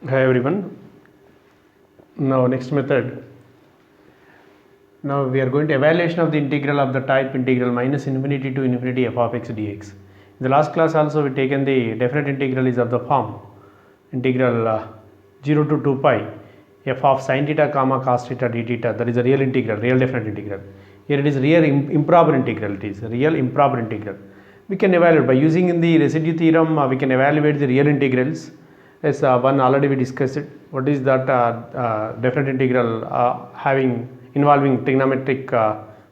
Hi everyone. Now next method. Now we are going to evaluation of the integral of the type integral minus infinity to infinity f of x dx. In the last class also we taken the definite integral is of the form integral 0 to 2 pi f of sin theta comma cos theta d theta, that is a real integral, real definite integral. Here it is real improper integral, it is real improper integral. We can evaluate by using in the residue theorem, we can evaluate the real integrals. Yes, one already we discussed it. What is that definite integral having involving trigonometric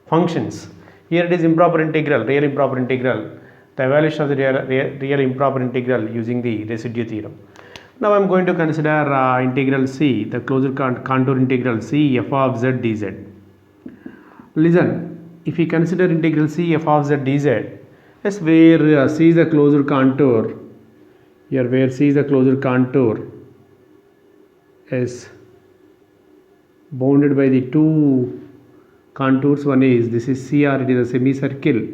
functions. Here it is improper integral, real improper integral. The evaluation of the real improper integral using the residue theorem. Now I am going to consider integral C, the closed contour integral C f of z dz. Listen, if we consider integral C f of z dz, yes, where C is the closed contour. Here where C is the closed contour is bounded by the two contours. One is this is CR, it is a semicircle,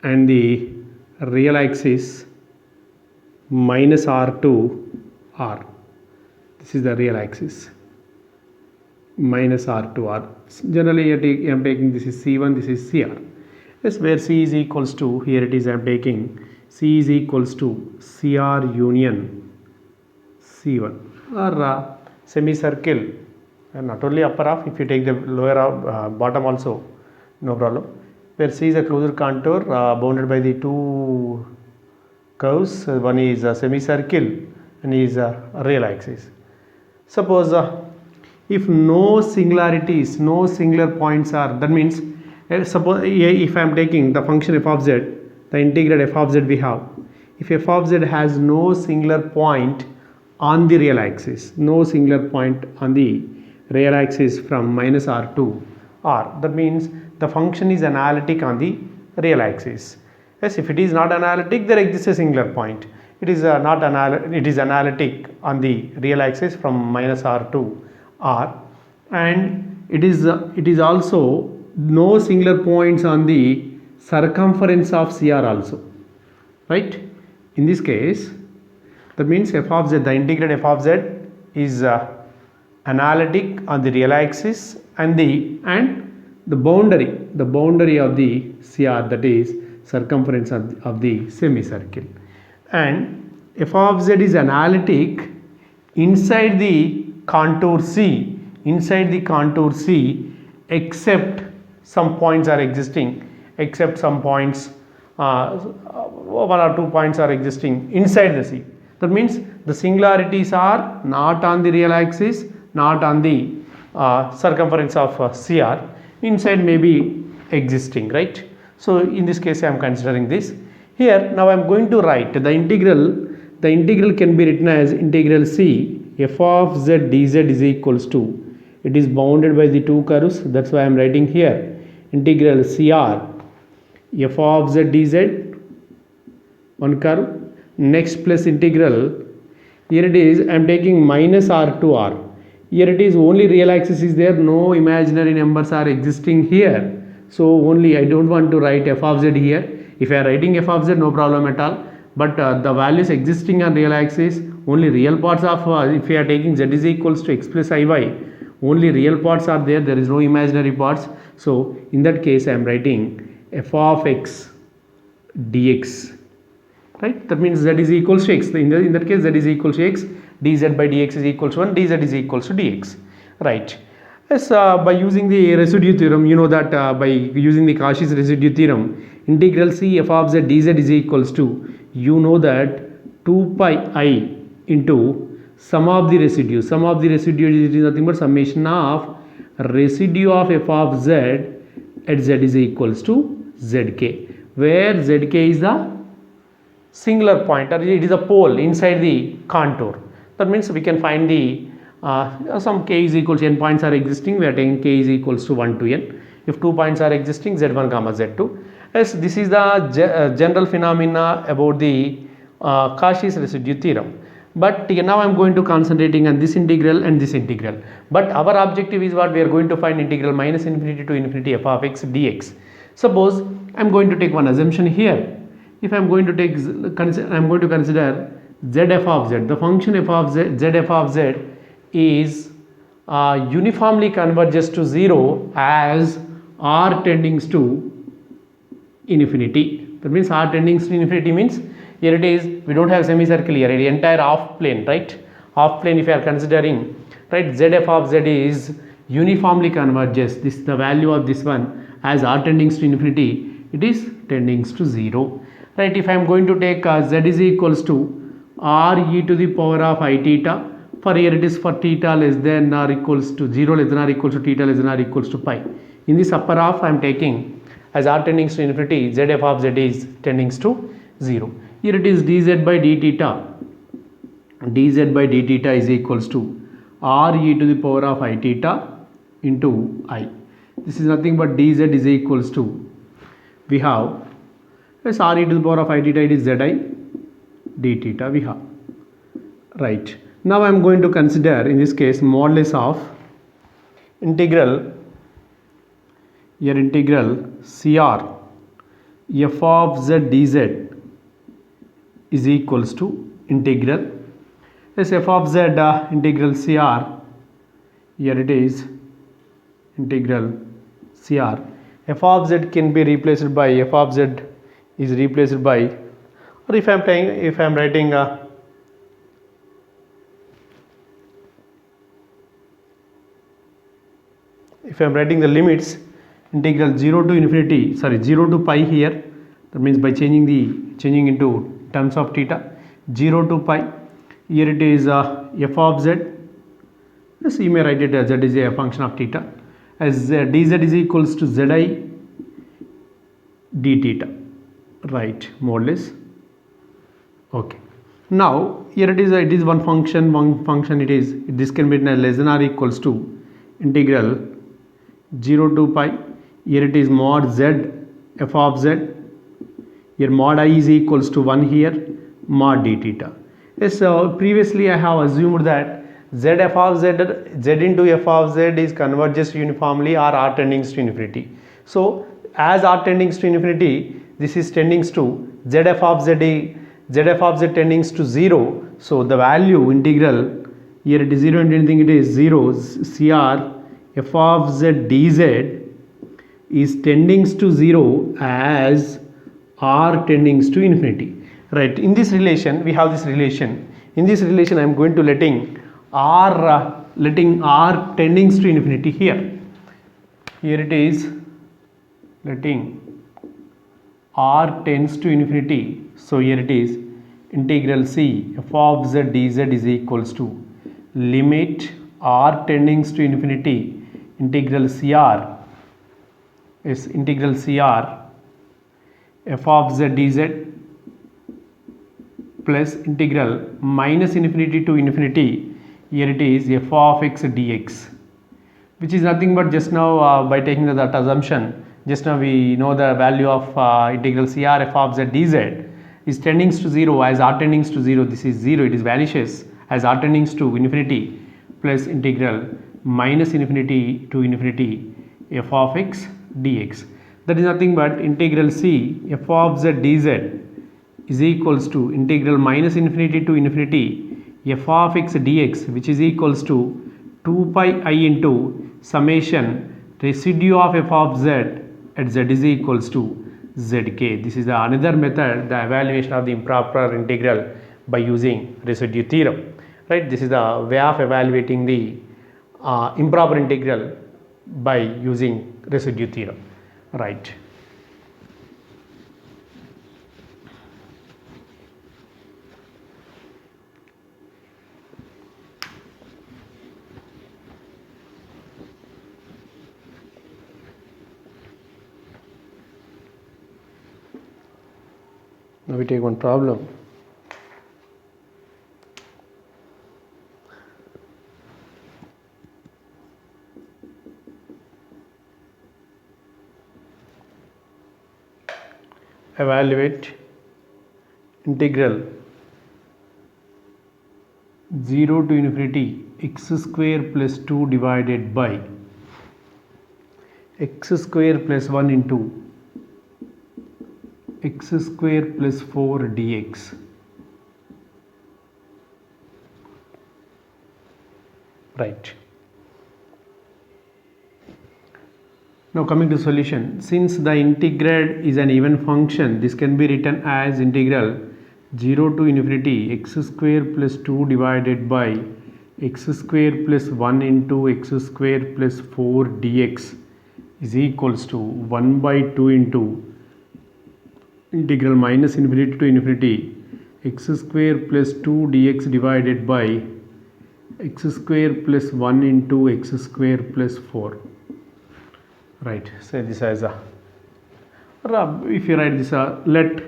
and the real axis minus R to R. This is the real axis minus R to R. Generally I am taking this is C1, this is CR. Yes, where C is equals to, here it is I am taking C is equals to CR union C1 or semicircle, and not only upper half, if you take the lower half, bottom also no problem, where C is a closed contour bounded by the two curves. One is a semicircle and is a real axis. Suppose if no singularities, no singular points are, that means suppose if I am taking the function f of z, the integral f of z we have, if f of z has no singular point on the real axis, no singular point on the real axis from minus r to r, that means the function is analytic on the real axis. Yes, if it is not analytic, there exists a singular point. It is not it is analytic on the real axis from minus r to r, and it is also no singular points on the circumference of CR also, right? In this case, that means f of z, the integrated f of z is analytic on the real axis and the boundary of the CR, that is circumference of the semicircle, and f of z is analytic inside the contour C, except some points are existing, except some points, one or two points are existing inside the C. That means the singularities are not on the real axis, not on the circumference of CR, inside may be existing, right? So in this case I am considering this. Here now I am going to write the integral can be written as integral C f of z dz is equals to, it is bounded by the two curves, that's why I am writing here integral CR f of z dz, one curve, next plus integral, here it is I am taking minus r to r, here it is only real axis is there, no imaginary numbers are existing here, so only I don't want to write f of z here. If I am writing f of z, no problem at all, but the values existing on real axis, only real parts of if we are taking z is equals to x plus iy, only real parts are there, there is no imaginary parts. So in that case I am writing f of x dx, right? That means z is equals to x, in that case z is equals to x, dz by dx is equals to 1, dz is equals to dx, right? Yes, by using the residue theorem, you know that by using the Cauchy's residue theorem, integral C f of z dz is equals to, you know that 2 pi I into sum of the residue is nothing but summation of residue of f of z at z is equals to zk, where zk is the singular point or it is a pole inside the contour. That means we can find the some k is equals to n points are existing, we are taking k is equals to 1 to n. If 2 points are existing, z1 comma z2. Yes, this is the general phenomena about the Cauchy's residue theorem. But now I am going to concentrating on this integral and this integral. But our objective is what? We are going to find integral minus infinity to infinity f of x dx. Suppose I am going to take one assumption here. If I am going to take, I am going to consider zf of z, the function f of z, zf of z is uniformly converges to 0 as r tending to infinity. That means r tending to infinity means here it is, we don't have semicircle here, the entire half plane, right? Half plane if you are considering, right, zf of z is uniformly converges, this the value of this one as r tending to infinity, it is tending to 0, right? If I am going to take z is equals to r e to the power of I theta, for here it is for theta less than or equals to 0 less than or equals to theta less than or equals to pi. In this upper half I am taking as r tending to infinity, zf of z is tending to 0. Here it is dz by d theta, dz by d theta is equals to r e to the power of I theta into I. This is nothing but dz is equals to, we have as r e to the power of I theta, it is zi d theta we have, right? Now I am going to consider in this case modulus of integral, here integral cr f of z dz is equals to integral as f of z integral cr, here it is integral cr, f of z can be replaced by f of z is replaced by, or if I am writing if I am writing the limits, integral 0 to infinity, 0 to pi here, that means by changing into terms of theta, 0 to pi, here it is f of z, yes, you may write it as z is a function of theta, as dz is equals to zi d theta, right, modulus. Okay, now here it is one function, it is, this can be less than or equals to integral 0 to pi, here it is mod z f of z, here mod I is equals to 1 here, mod d theta. Yes, previously I have assumed that z f of z, z into f of z is converges uniformly or r tending to infinity. So as r tending to infinity, this is tending to zf of z tending to 0. So the value integral, here it is 0 and anything, it is 0 cr f of z dz is tending to 0 as r tending to infinity, right? In this relation we have this relation, in this relation I am going to letting r tending to infinity here, it is letting r tends to infinity, so here it is integral c f of z dz is equals to limit r tending to infinity integral cr is integral cr f of z dz plus integral minus infinity to infinity, here it is f of x dx, which is nothing but just now by taking that assumption, just now we know the value of integral cr f of z dz is tending to 0 as r tending to 0, this is 0, it is vanishes as r tending to infinity plus integral minus infinity to infinity f of x dx, that is nothing but integral c f of z dz is equals to integral minus infinity to infinity f of x dx, which is equals to 2 pi I into summation residue of f of z at z is equals to zk. This is another method, the evaluation of the improper integral by using residue theorem, right? This is the way of evaluating the improper integral by using residue theorem, right? Now we take one problem. Evaluate integral 0 to infinity x square plus 2 divided by x square plus 1 into x square plus 4 dx right. Now coming to solution, since the integrand is an even function, this can be written as integral 0 to infinity x square plus 2 divided by x square plus 1 into x square plus 4 dx is equals to 1 by 2 into integral minus infinity to infinity x square plus 2 dx divided by x square plus 1 into x square plus 4. Right, say this as a, if you write this let,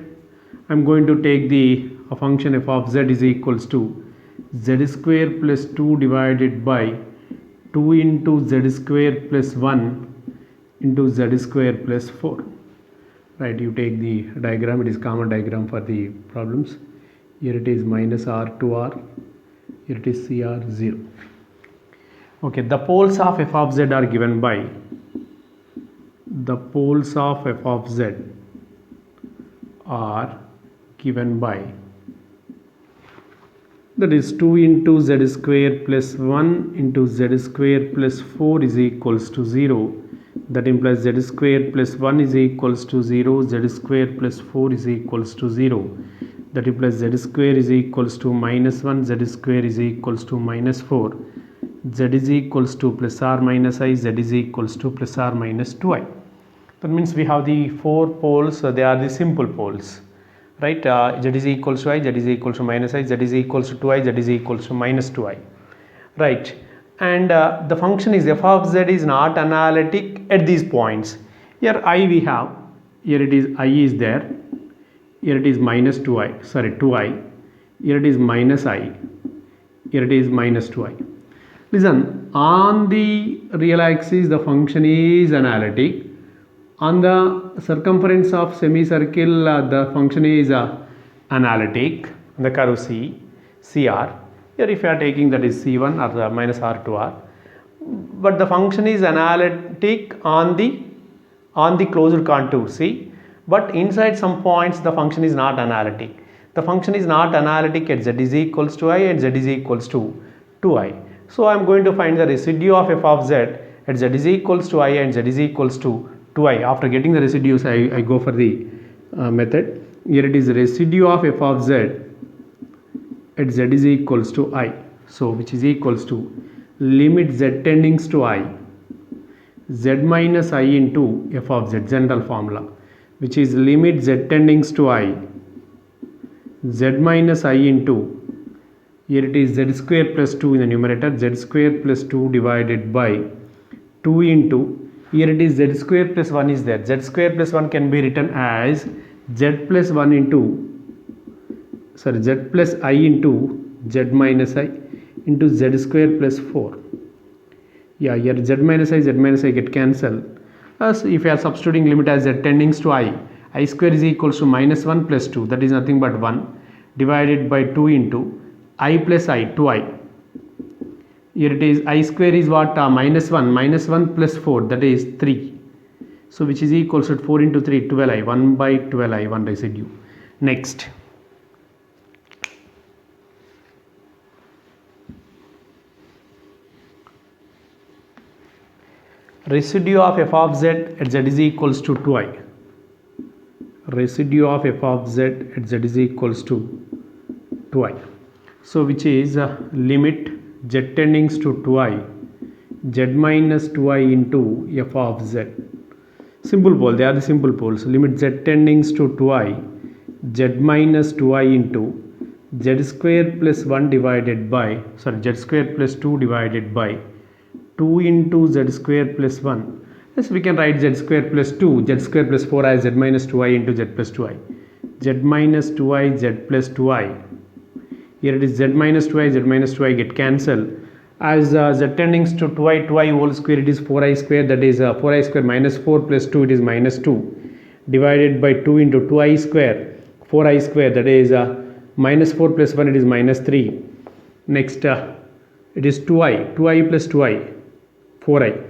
I'm going to take the function f of z is equals to z square plus 2 divided by 2 into z square plus 1 into z square plus 4. Right, you take the diagram, it is common diagram for the problems. Here it is minus r to r, here it is cr 0. Okay, the poles of f of z are given by, the poles of f of z are given by, that is 2 into z square plus 1 into z square plus 4 is equals to 0. That implies z square plus 1 is equals to 0, z square plus 4 is equals to 0. That implies z square is equals to minus 1, z square is equals to minus 4, z is equals to plus or minus I, z is equals to plus or minus 2i. That means we have the 4 poles, they are the simple poles, right? Z is equals to I, z is equals to minus I, z is equals to 2i, z is equals to minus 2i, right? And the function is f of z is not analytic at these points. Here I we have, here it is I is there, here it is minus 2i, sorry 2i, here it is minus I, here it is minus 2i. Listen, on the real axis the function is analytic, on the circumference of semicircle the function is analytic, the curve C, CR. Here if you are taking that is C1 or the minus R to R, but the function is analytic on the closed contour C, but inside some points the function is not analytic. The function is not analytic at z is equals to I and z is equals to 2i. So I am going to find the residue of f of z at z is equals to I and z is equals to 2i. After getting the residues I go for the method. Here it is residue of f of z at z is equals to I, so which is equals to limit z tendings to I, z minus I into f of z, general formula, which is limit z tendings to I, z minus I into, here it is z square plus 2 in the numerator, z square plus 2 divided by 2 into, here it is z square plus 1 is there, z square plus 1 can be written as z plus 1 into, sorry, z plus I into z minus I into z square plus 4. Yeah, here z minus I get cancelled. As if you are substituting limit as z tendings to I square is equals to minus 1 plus 2, that is nothing but 1, divided by 2 into I plus I, 2i. Here it is I square is what? Minus 1 plus 4, that is 3. So which is equals to 4 into 3, 12i, 1 by 12i, 1 residue. Next. Residue of f of z at z is equals to 2i. Residue of f of z at z is equals to 2i. So which is limit z tendings to 2i, z minus 2i into f of z. Simple pole, they are the simple poles. Limit z tendings to 2i, z minus 2i into z square plus 1 divided by, sorry, z square plus 2 divided by 2 into z square plus 1. Yes, we can write z square plus 2, z square plus 4 as z minus 2i into z plus 2i. Z minus 2i, z plus 2i. Here it is z minus 2i get cancelled. As z tendings to 2i whole square, it is 4i square, that is 4i square minus 4 plus 2, it is minus 2, divided by 2 into 2i square, 4i square, that is minus 4 plus 1, it is minus 3. Next it is 2i plus 2i, 4i.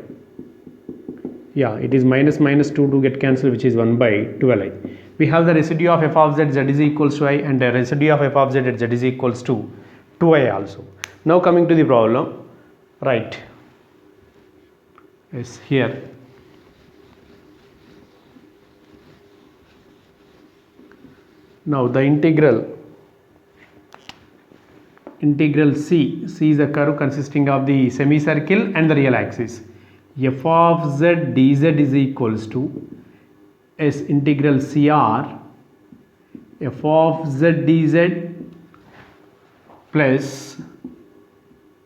Yeah, it is minus 2 to get cancelled, which is 1 by 12i. We have the residue of f of z, z is equals to I, and the residue of f of z at z is equals to 2i also. Now coming to the problem, right? Yes, here. Now the integral C is a curve consisting of the semicircle and the real axis. F of z dz is equals to S integral CR f of z dz plus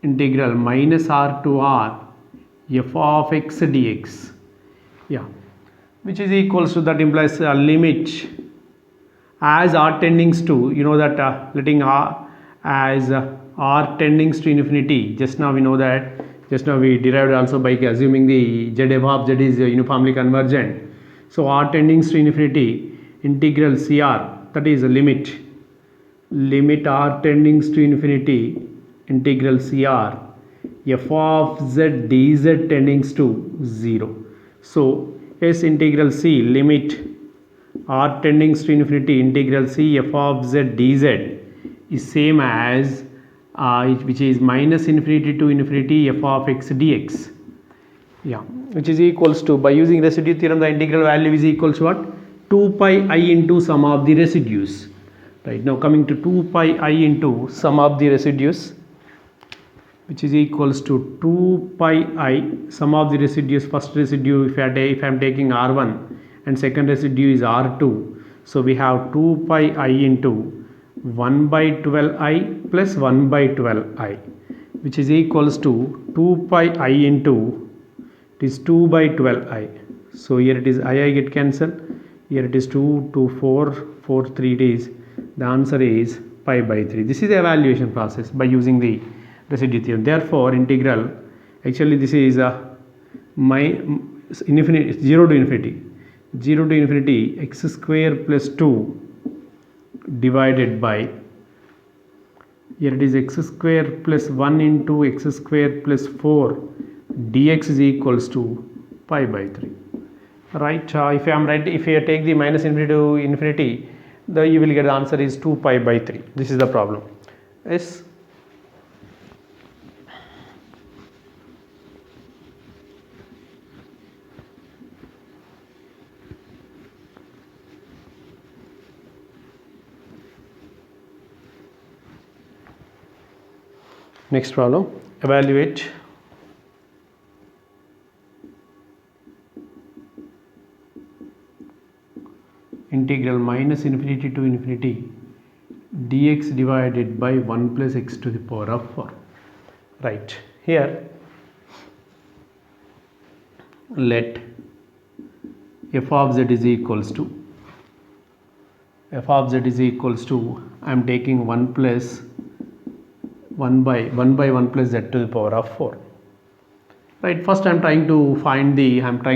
integral minus r to r f of x dx, yeah, which is equals to, that implies a limit as r tendings to, you know that letting r as r tendings to infinity. Just now we know that, just now we derived also by assuming the z f of z is uniformly convergent. So r tendings to infinity, integral CR, that is a limit r tendings to infinity, integral CR f of z dz tendings to 0. So S integral C, limit r tendings to infinity, integral C f of z dz is same as which is minus infinity to infinity f of x dx, yeah, which is equals to, by using residue theorem, the integral value is equals to what? 2 pi I into sum of the residues. Right, now coming to 2 pi I into sum of the residues, which is equals to 2 pi I sum of the residues. First residue, if I am taking R1 and second residue is R2, so we have 2 pi I into 1 by 12I plus 1 by 12I, which is equals to 2 pi I into, it is 2 by 12I. So here it is I get cancelled, here it is 2, 2, 4, 3 days. The answer is pi by 3. This is the evaluation process by using the residue theorem. Therefore, integral, actually this is infinity, 0 to infinity x square plus 2 divided by, here it is x square plus 1 into x square plus 4 dx is equals to pi by 3. Right, if I am right, if you take the minus infinity to infinity, you will get the answer is 2 pi by 3. This is the problem. Yes. Next problem, evaluate integral minus infinity to infinity dx divided by 1 plus x to the power of 4. Right, here let f of z is equals to, I am taking 1 plus 1 by 1 plus z to the power of 4. Right, first I am trying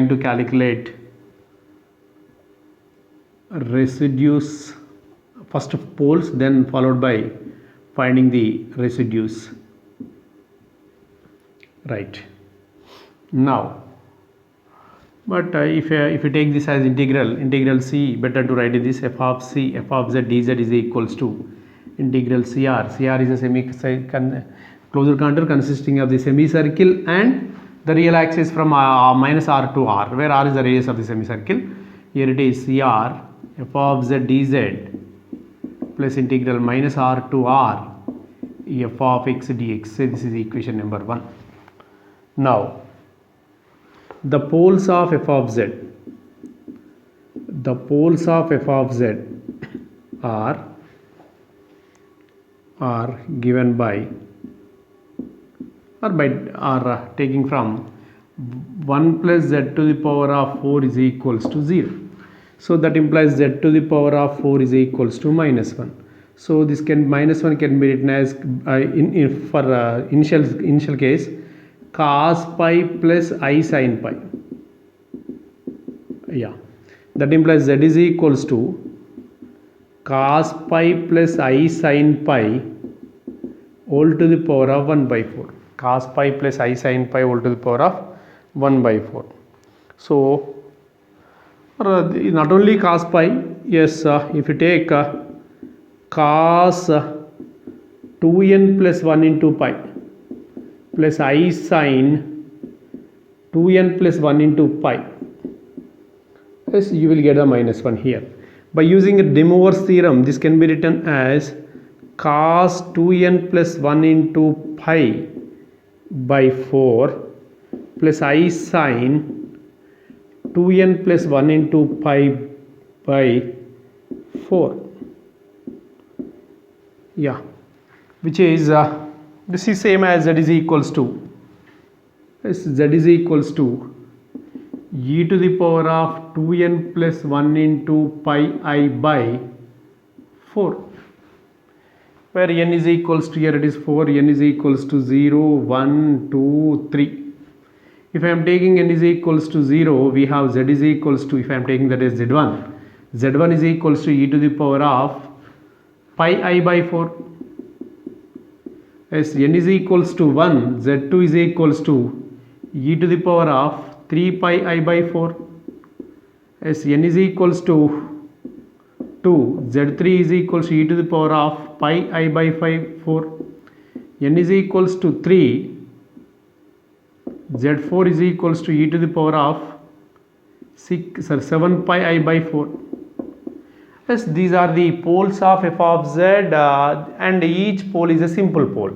to calculate residues, first of poles, then followed by finding the residues. Right, now, but if you take this as integral C, better to write this f of z dz is equals to integral CR is a closure contour consisting of the semicircle and the real axis from minus r to r, where r is the radius of the semicircle. Here it is CR f of z dz plus integral minus r to r f of x dx. So this is equation number 1. Now the poles of f of z, are given by taking from 1 plus z to the power of 4 is equals to 0. So that implies z to the power of 4 is equals to minus 1. So this minus 1 can be written as for initial case cos pi plus I sin pi. Yeah, that implies z is equals to cos pi plus I sin pi whole to the power of 1 by 4. Cos pi plus I sin pi whole to the power of 1 by 4. So not only cos pi, yes, if you take cos 2n plus 1 into pi plus I sin 2n plus 1 into pi. Yes, you will get a minus 1 here. By using a De Moivre's theorem, this can be written as cos 2n plus 1 into pi by 4 plus I sin 2n plus 1 into pi by 4. Yeah, which is this is same as z is equals to z is equals to e to the power of 2n plus 1 into pi I by 4, where n is equals to, here it is 4, n is equals to 0, 1, 2, 3. If I am taking n is equals to 0, we have z is equals to, if I am taking that as z1, z1 is equals to e to the power of pi I by 4. As n is equals to 1, z2 is equals to e to the power of 3 pi I by 4. As n is equals to 2, z3 is equals to e to the power of pi I by 4. n is equals to 3, z4 is equals to e to the power of 7 pi I by 4. Yes, these are the poles of f of z, and each pole is a simple pole.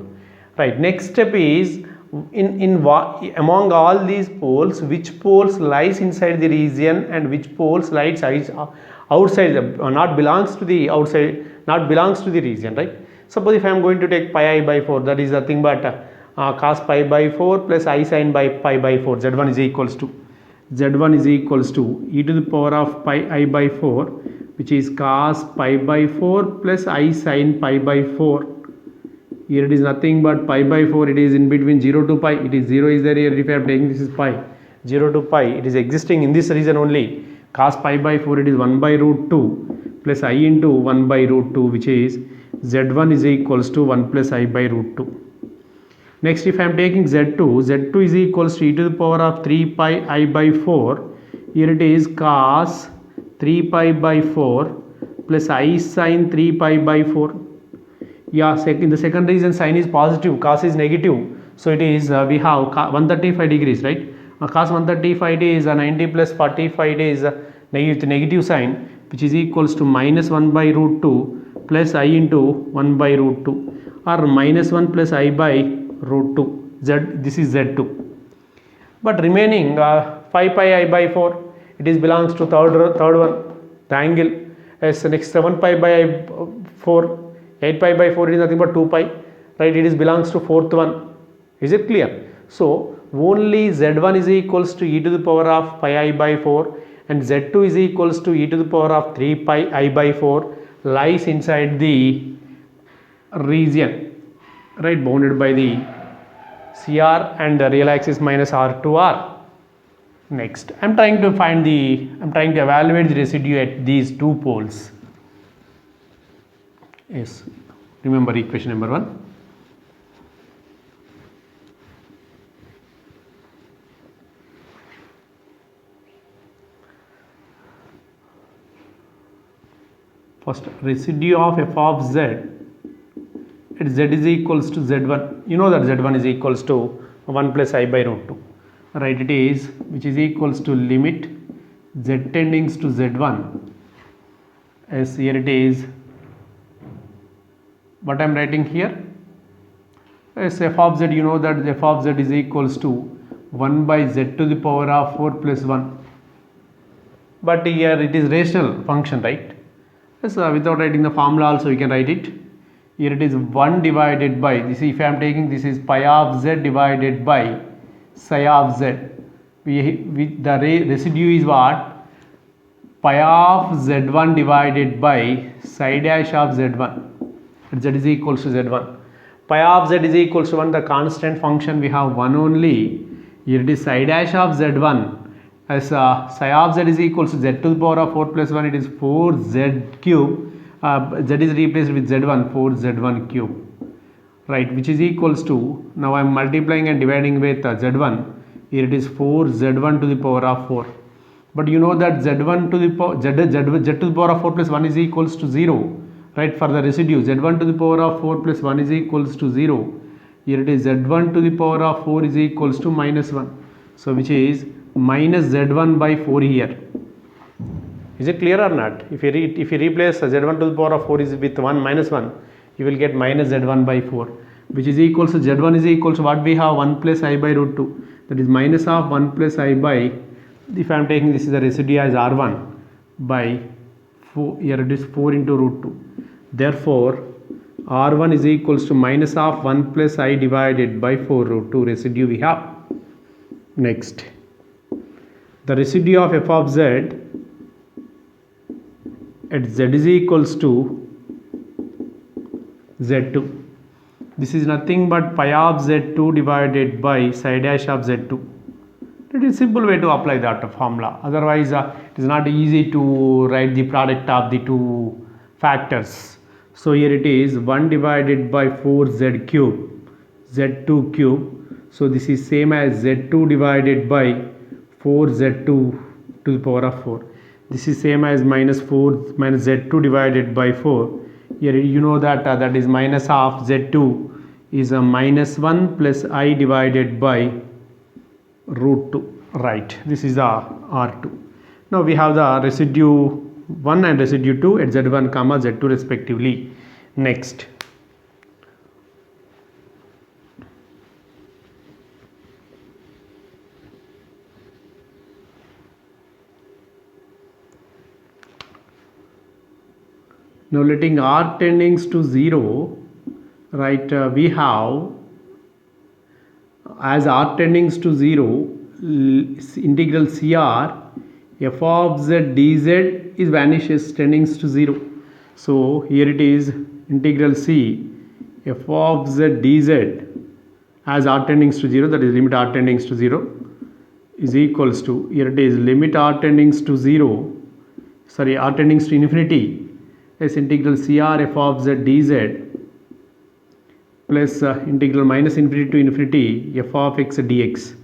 Right. Next step is among all these poles, which poles lies inside the region and which poles lies outside, not belongs to the outside, not belongs to the region. Right. Suppose if I am going to take pi I by 4, that is nothing but cos pi by 4 plus I sin by pi by 4. Z1 is equals to e to the power of pi I by 4, which is cos pi by 4 plus I sin pi by 4. Here it is nothing but pi by 4, it is in between 0 to pi, it is 0 is there here. If I am taking this is pi, 0 to pi, it is existing in this region only. Cos pi by 4, it is 1 by root 2 plus I into 1 by root 2, which is z1 is equals to 1 plus I by root 2. Next, if I am taking z2 is equals to e to the power of 3 pi I by 4. Here it is cos 3 pi by 4 plus I sin 3 pi by 4. Yeah, in the second region sign is positive, cos is negative. So it is, we have 135 degrees, right? Cos 135 is 90 plus 45 is negative sign, which is equals to minus 1 by root 2 plus I into 1 by root 2, or minus 1 plus I by root 2. This is z2. But remaining 5 pi I by 4, it is belongs to third one, the angle. As next 7 pi by 4, 8 pi by 4 is nothing but 2 pi, right? It is belongs to fourth one. Is it clear? So only z1 is equals to e to the power of pi I by 4 and z2 is equals to e to the power of 3 pi I by 4 lies inside the region, right, bounded by the CR and the real axis minus R2R. Next, I am trying to evaluate the residue at these two poles. Yes, remember equation number 1. First, residue of f of z at z is equals to z1. You know that z1 is equals to 1 plus I by root 2. Right, it is, which is equals to limit z tendings to z1. As here it is, what I am writing here, as f of z, you know that f of z is equals to 1 by z to the power of 4 plus 1. But here it is rational function, right? So without writing the formula also we can write it. Here it is 1 divided by, this if I am taking, this is pi of z divided by psi of z. The residue is what? Pi of z1 divided by psi dash of z1. Z is equals to z1. Pi of z is equals to 1, the constant function we have 1 only. Here it is psi dash of z1. As psi of z is equals to z to the power of 4 plus 1, it is 4z cube. Z is replaced with z1, 4z1 cube. Right, which is equals to, now I am multiplying and dividing with z1. Here it is 4z1 to the power of 4. But you know that z1 to the power, z to the power of 4 plus 1 is equals to 0. Right, for the residue z1 to the power of 4 plus 1 is equals to 0. Here it is z1 to the power of 4 is equals to minus 1. So which is minus z1 by 4 here. Is it clear or not? If you replace z1 to the power of 4 is with 1 minus 1, you will get minus z1 by 4, which is equals to z1 is equals to what we have, 1 plus I by root 2. That is minus of 1 plus I by, if I am taking this is the residue as r1 by 4, here it is 4 into root 2. Therefore r1 is equals to minus of 1 plus I divided by 4 root 2 residue we have. Next, the residue of f of z at z is equals to z2. This is nothing but pi of z2 divided by psi dash of z2. It is simple way to apply that formula. Otherwise, it is not easy to write the product of the two factors. So here it is 1 divided by 4z cube, z2 cube. So this is same as z2 divided by 4z2 to the power of 4. This is same as minus 4 minus z2 divided by 4. Here you know that that is minus half z2 is a minus 1 plus I divided by root 2. Right, this is the r2. Now we have the residue 1 and residue 2 at z1 comma z2 respectively. Next, now letting r tendings to 0, right, we have as r tendings to 0 integral CR f of z dz is vanishes tendings to 0. So here it is integral C f of z dz as r tendings to 0, that is limit r tendings to 0 is equals to, here it is limit r tendings to 0, sorry, r tendings to infinity is integral CR f of z dz plus integral minus infinity to infinity f of x dx.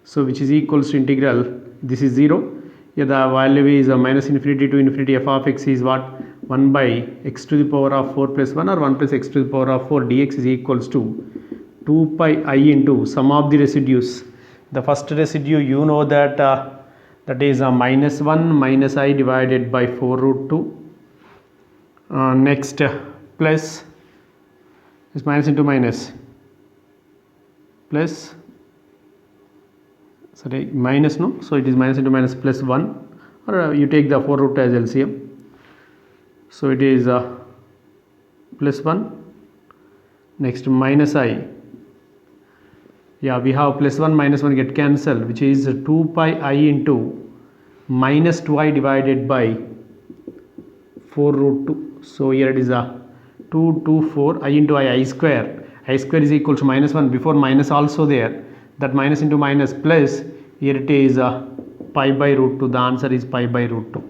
So which is equals to integral, this is 0, here the value is minus infinity to infinity f of x is what, 1 by x to the power of 4 plus 1 or 1 plus x to the power of 4 dx is equals to 2 pi I into sum of the residues. The first residue you know that that is minus 1 minus I divided by 4 root 2. Next plus is minus into minus plus, sorry, minus, no, so it is minus into minus plus 1, or you take the 4 root as LCM. So it is plus 1, next minus I, yeah, we have plus 1 minus 1 get cancelled, which is 2 pi I into minus 2I divided by 4 root 2. So here it is 2, 2, 4, I into I square is equal to minus 1, before minus also there, that minus into minus plus, here it is pi by root 2, the answer is pi by root 2.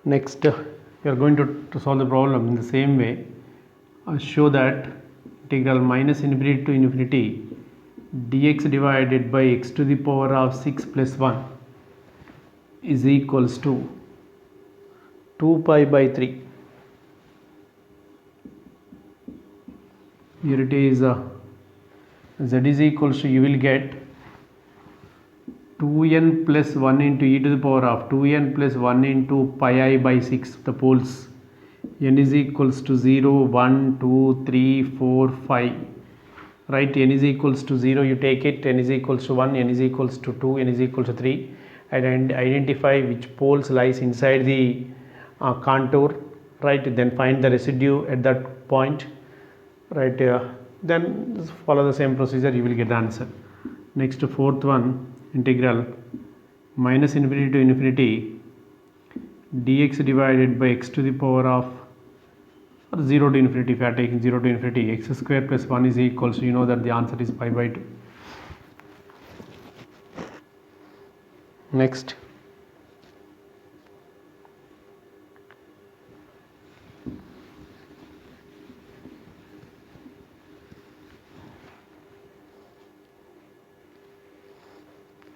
Next, we are going to solve the problem in the same way. Show that integral minus infinity to infinity dx divided by x to the power of 6 plus 1 is equals to 2 pi by 3. Here it is z is equals to, you will get 2n plus 1 into e to the power of 2n plus 1 into pi I by 6, the poles, n is equals to 0, 1, 2, 3, 4, 5, right, n is equals to 0, you take it, n is equals to 1, n is equals to 2, n is equals to 3, and identify which poles lies inside the contour, right? Then find the residue at that point, right? Then just follow the same procedure, you will get the answer. Next, fourth one, integral minus infinity to infinity dx divided by x to the power of, or 0 to infinity. If you are taking 0 to infinity, x square plus 1 is equal, so you know that the answer is pi by 2. Next,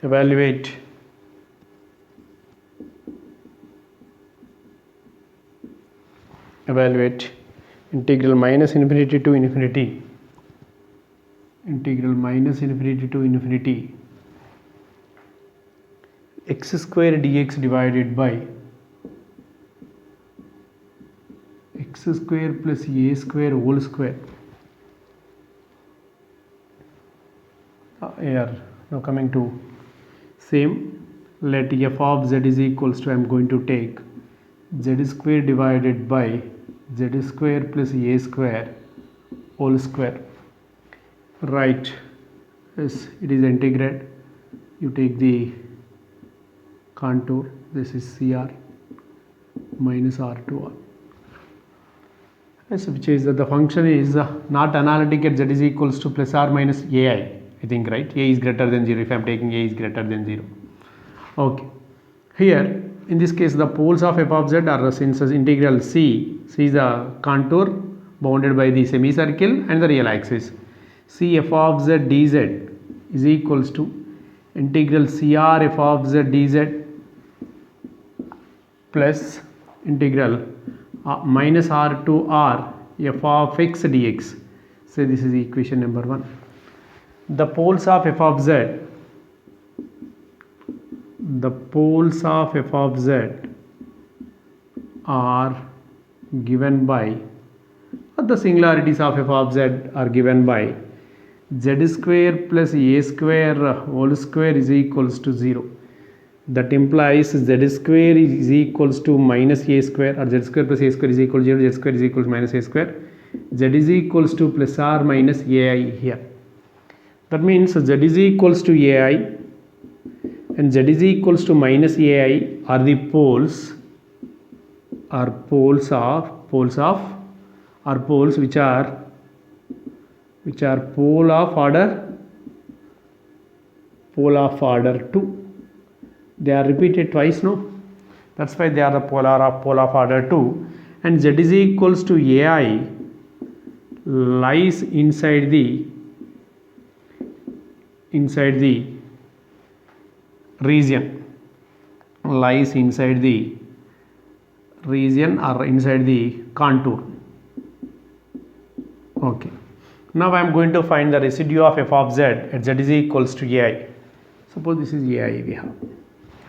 evaluate integral minus infinity to infinity x square dx divided by x square plus a square whole square. Here now coming to same, let f of z is equals to, I am going to take z square divided by z square plus a square whole square, right? Yes, it is integrate. You take the contour, this is CR minus R to R. Yes, which is that the function is not analytic at z is equals to plus or minus ai, I think, right? A is greater than 0 if I am taking a is greater than 0. Okay, here in this case the poles of f of z are, since integral c is the contour bounded by the semicircle and the real axis, c f of z dz is equals to integral cr f of z dz plus integral minus r to r f of x dx. So this is equation number 1. The poles of f of z, are given by, or the singularities of f of z are given by z square plus a square whole square is equals to 0. That implies z square is equals to minus a square, or z square plus a square is equal to 0, z square is equal to minus a square, z is equals to plus or minus ai here. That means z is equals to ai and z is equals to minus ai are the poles which are pole of order 2. They are repeated twice, no? That's why they are the pole of order 2, and z is equals to ai lies inside the region, or inside the contour. Okay, now I am going to find the residue of f of z at z is equals to ai. Suppose this is ai we have.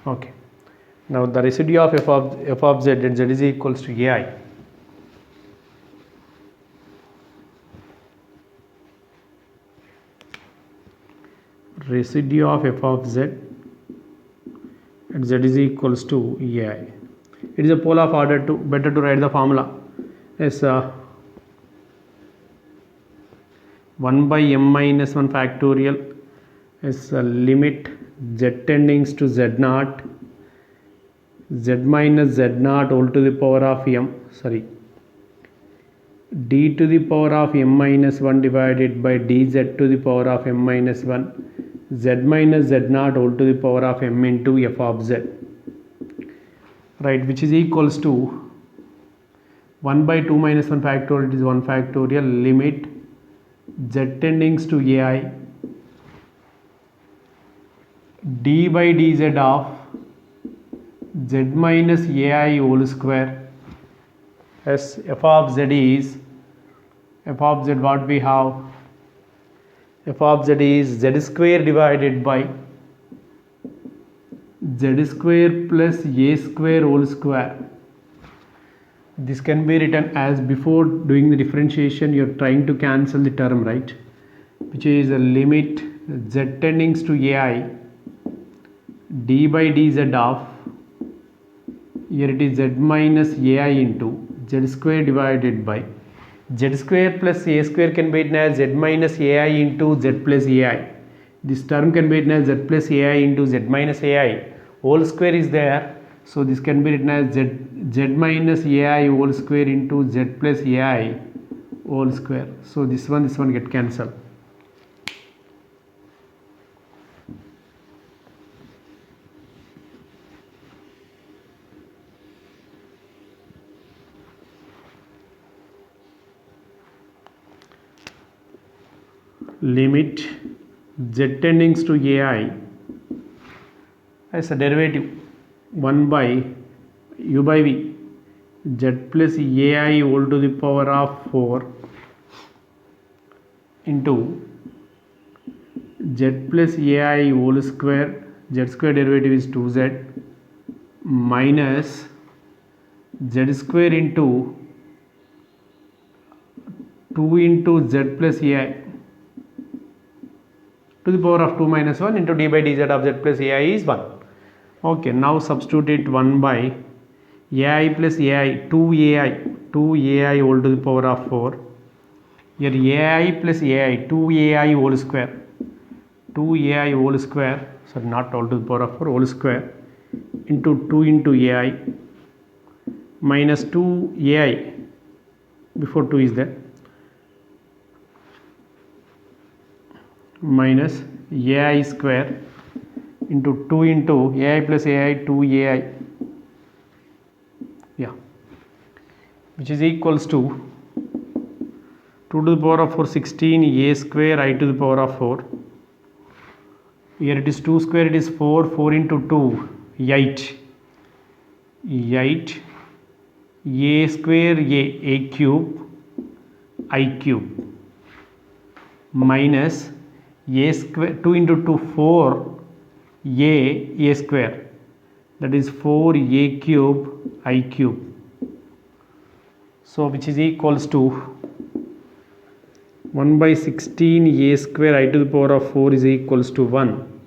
Okay, now the residue of f of z at z is equals to ai. Residue of f of z at z is equals to ai. It is a pole of order 2. Better to write the formula as 1 by m minus 1 factorial as limit z tending to z naught, z minus z naught all to the power of d to the power of m minus 1 divided by dz to the power of m minus 1, z minus z naught all to the power of m into f of z, right, which is equals to 1 by 2 minus 1 factorial, it is 1 factorial, limit z tending to ai d by dz of z minus ai whole square, as f of z is, what we have, f of z is z square divided by z square plus a square whole square. This can be written as, before doing the differentiation you are trying to cancel the term, right, which is a limit z tending to ai d by dz of, here it is z minus ai into z square divided by z square plus a square can be written as z minus ai into z plus ai. This term can be written as z plus ai into z minus ai. Whole square is there, so this can be written as z minus ai whole square into z plus ai whole square. So this one get cancelled. Limit z tending to ai as a derivative 1 by u by v z plus ai whole to the power of 4 into z plus ai whole square, z square derivative is 2z minus z square into 2 into z plus ai to the power of 2 minus 1 into d by dz of z plus ai is 1. Okay, now substitute it 1 by ai plus ai 2ai whole to the power of 4. Here ai plus ai 2ai whole square, 2ai whole square, sorry not whole to the power of 4, whole square into 2 into ai minus 2ai, before 2 is there, minus ai square into 2 into ai plus ai 2ai, yeah, which is equals to 2 to the power of 4 16 a square I to the power of 4. Here it is 2 square, it is 4, 4 into 2 8 a square a cube I cube minus a square 2 into 2 4 a square, that is 4 a cube I cube. So which is equals to 1 by 16 a square I to the power of 4 is equals to 1.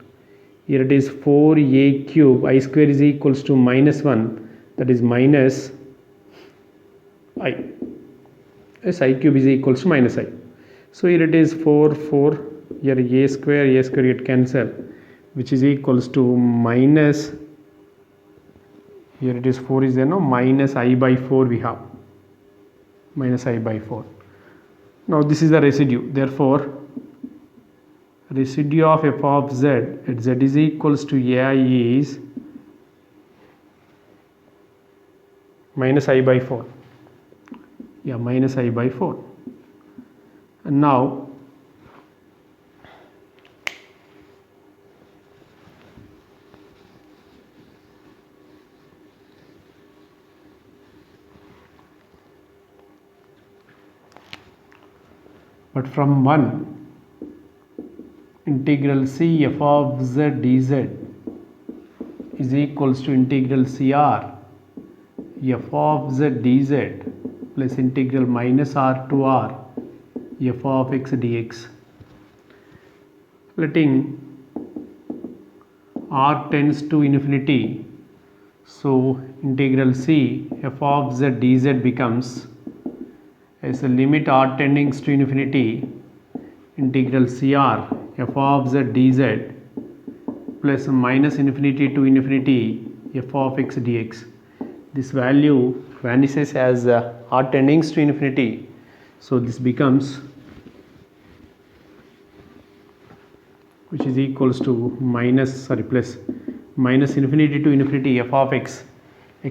Here it is 4 a cube I square is equals to minus 1, that is minus I. Yes, I cube is equals to minus I. So here it is 4 here a square get cancelled, which is equals to minus, here it is 4 is there, no, minus I by 4 we have, minus I by 4. Now this is the residue, therefore residue of f of z at z is equals to ai is minus I by 4, yeah, minus I by 4. And now but from 1 integral c f of z dz is equals to integral cr f of z dz plus integral minus r to r f of x dx. Letting r tends to infinity, so integral c f of z dz becomes as a limit r tending to infinity integral cr f of z dz plus minus infinity to infinity f of x dx. This value vanishes as r tending to infinity, so this becomes, which is equals to plus minus infinity to infinity f of x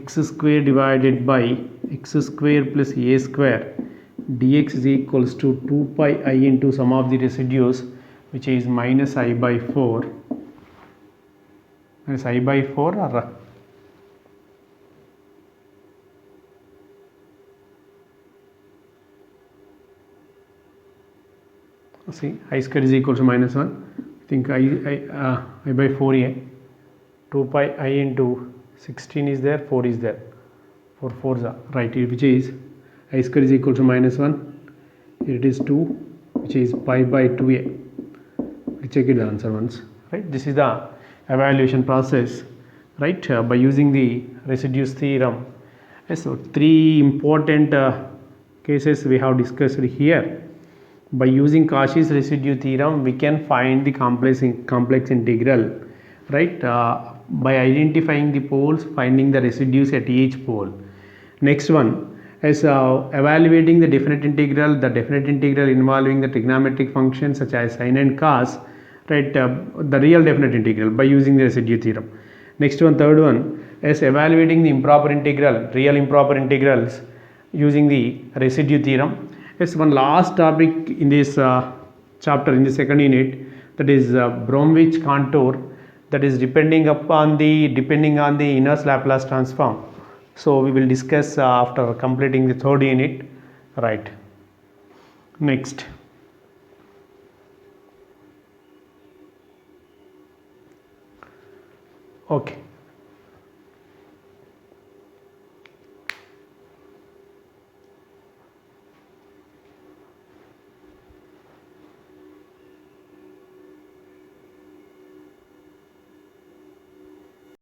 square divided by x square plus a square dx is equals to 2 pi I into sum of the residues, which is minus I by 4, minus I by 4 or see I square is equal to minus 1, I think I by 4 here, 2 pi I into 16 is there, 4 is there, 4 4s are right, which is I square is equal to minus 1, here it is 2, which is pi by 2a. We check it the answer once, right? This is the evaluation process, right, by using the residues theorem. So three important cases we have discussed here. By using Cauchy's residue theorem, we can find the complex integral, right, by identifying the poles, finding the residues at each pole. Next one is evaluating the definite integral involving the trigonometric functions such as sine and cos, right, the real definite integral by using the residue theorem. Next one, third one is evaluating the improper integral, real improper integrals using the residue theorem. Yes, one last topic in this chapter, in the second unit, that is Bromwich contour, that is depending on the inverse Laplace transform. So we will discuss after completing the third unit, right. Next, okay.